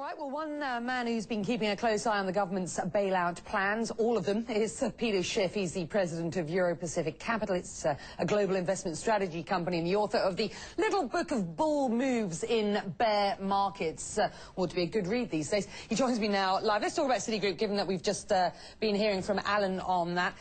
Right, well, one man who's been keeping a close eye on the government's bailout plans, all of them, is Peter Schiff. He's the president of Euro-Pacific Capital. It's a global investment strategy company and the author of the little book of bull moves in bear markets. Ought to be a good read these days. He joins me now live. Let's talk about Citigroup, given that we've just been hearing from Alan on that.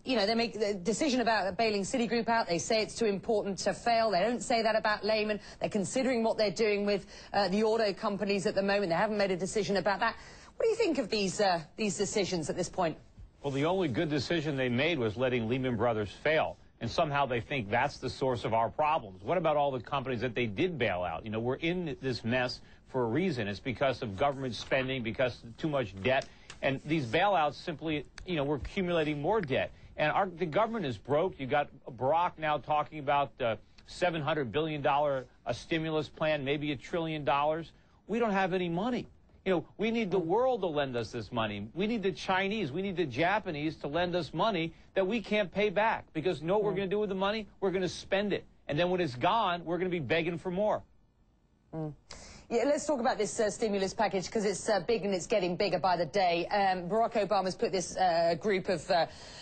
You know, they make the decision about bailing Citigroup out. They say it's too important to fail. They don't say that about Lehman. They're considering what they're doing with the auto companies at the moment. They haven't made a decision about that. What do you think of these decisions at this point? Well, the only good decision they made was letting Lehman Brothers fail. And somehow they think that's the source of our problems. What about all the companies that they did bail out? You know, we're in this mess for a reason. It's because of government spending, because of too much debt. And these bailouts simply, you know, we're accumulating more debt. And the government is broke. You got Barack now talking about $700 billion a stimulus plan, maybe $1 trillion. We don't have any money. You know, we need the world to lend us this money. We need the Chinese, we need the Japanese to lend us money that we can't pay back. Because you know what we're going to do with the money? We're going to spend it. And then when it's gone, we're going to be begging for more. Yeah, let's talk about this stimulus package, because it's big and it's getting bigger by the day. Barack Obama's put this group of,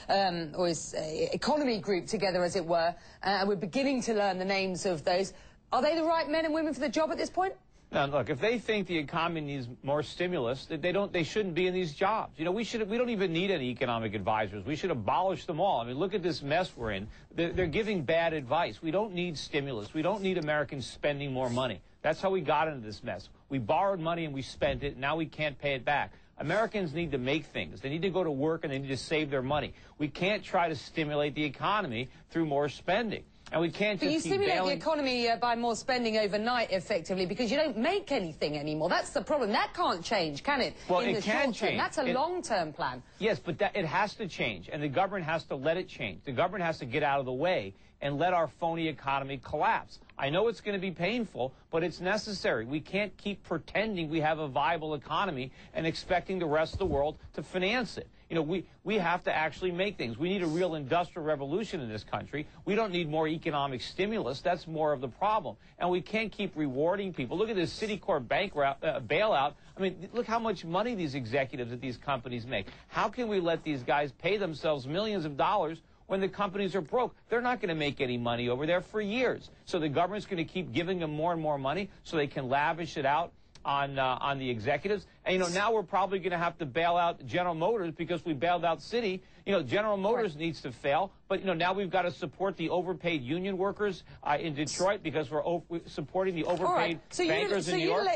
or his economy group together, as it were, and we're beginning to learn the names of those. Are they the right men and women for the job at this point? Now, look, if they think the economy needs more stimulus, they shouldn't be in these jobs. You know, we don't even need any economic advisors. We should abolish them all. I mean, look at this mess we're in. They're giving bad advice. We don't need stimulus. We don't need Americans spending more money. That's how we got into this mess. We borrowed money and we spent it. Now we can't pay it back. Americans need to make things. They need to go to work and they need to save their money. We can't try to stimulate the economy through more spending. And we can't just But you stimulate the economy by more spending overnight, effectively, because you don't make anything anymore. That's the problem. That can't change, can it? Well, it can change. That's a long-term plan. Yes, but it has to change, and the government has to let it change. The government has to get out of the way and let our phony economy collapse. I know it's going to be painful, but it's necessary. We can't keep pretending we have a viable economy and expecting the rest of the world to finance it. You know, we have to actually make things. We need a real industrial revolution in this country. We don't need more economic stimulus. That's more of the problem. And we can't keep rewarding people. Look at this Citicorp bailout. I mean, look how much money these executives at these companies make. How can we let these guys pay themselves millions of dollars when the companies are broke? They're not going to make any money over there for years. So the government's going to keep giving them more and more money so they can lavish it out on the executives. And, you know, now we're probably going to have to bail out General Motors because we bailed out Citi. You know, General Motors needs to fail. But, you know, now we've got to support the overpaid union workers in Detroit because we're supporting the overpaid bankers in New York.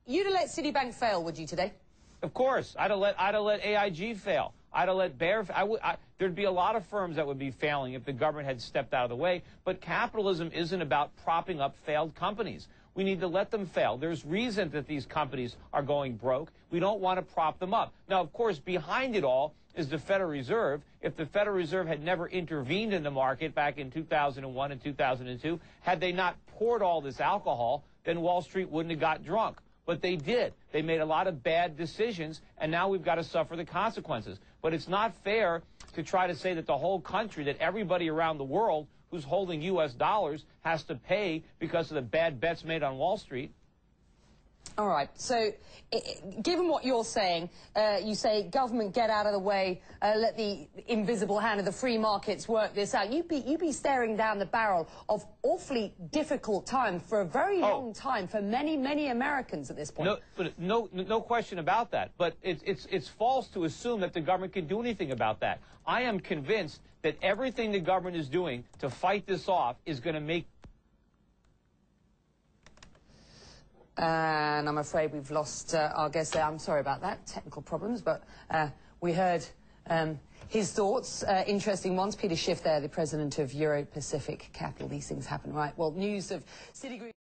You'd have let Citibank fail, would you, today? Of course. I'd have let AIG fail. I'd have let Bear. There'd be a lot of firms that would be failing if the government had stepped out of the way. But capitalism isn't about propping up failed companies. We need to let them fail. There's reason that these companies are going broke. We don't want to prop them up. Now, of course, behind it all is the Federal Reserve. If the Federal Reserve had never intervened in the market back in 2001 and 2002, had they not poured all this alcohol, then Wall Street wouldn't have got drunk. But they did. They made a lot of bad decisions, and now we've got to suffer the consequences. But it's not fair to try to say that the whole country, that everybody around the world who's holding U.S. dollars has to pay because of the bad bets made on Wall Street. All right. So, given what you're saying, you say government get out of the way, let the invisible hand of the free markets work this out. You'd be staring down the barrel of awfully difficult time for a very long time for many, many Americans at this point. No question about that. But it's false to assume that the government can do anything about that. I am convinced that everything the government is doing to fight this off is going to make. And I'm afraid we've lost our guest there. I'm sorry about that, technical problems, but we heard his thoughts, interesting ones. Peter Schiff there, the president of Euro-Pacific Capital. These things happen, right? Well, news of Citigroup.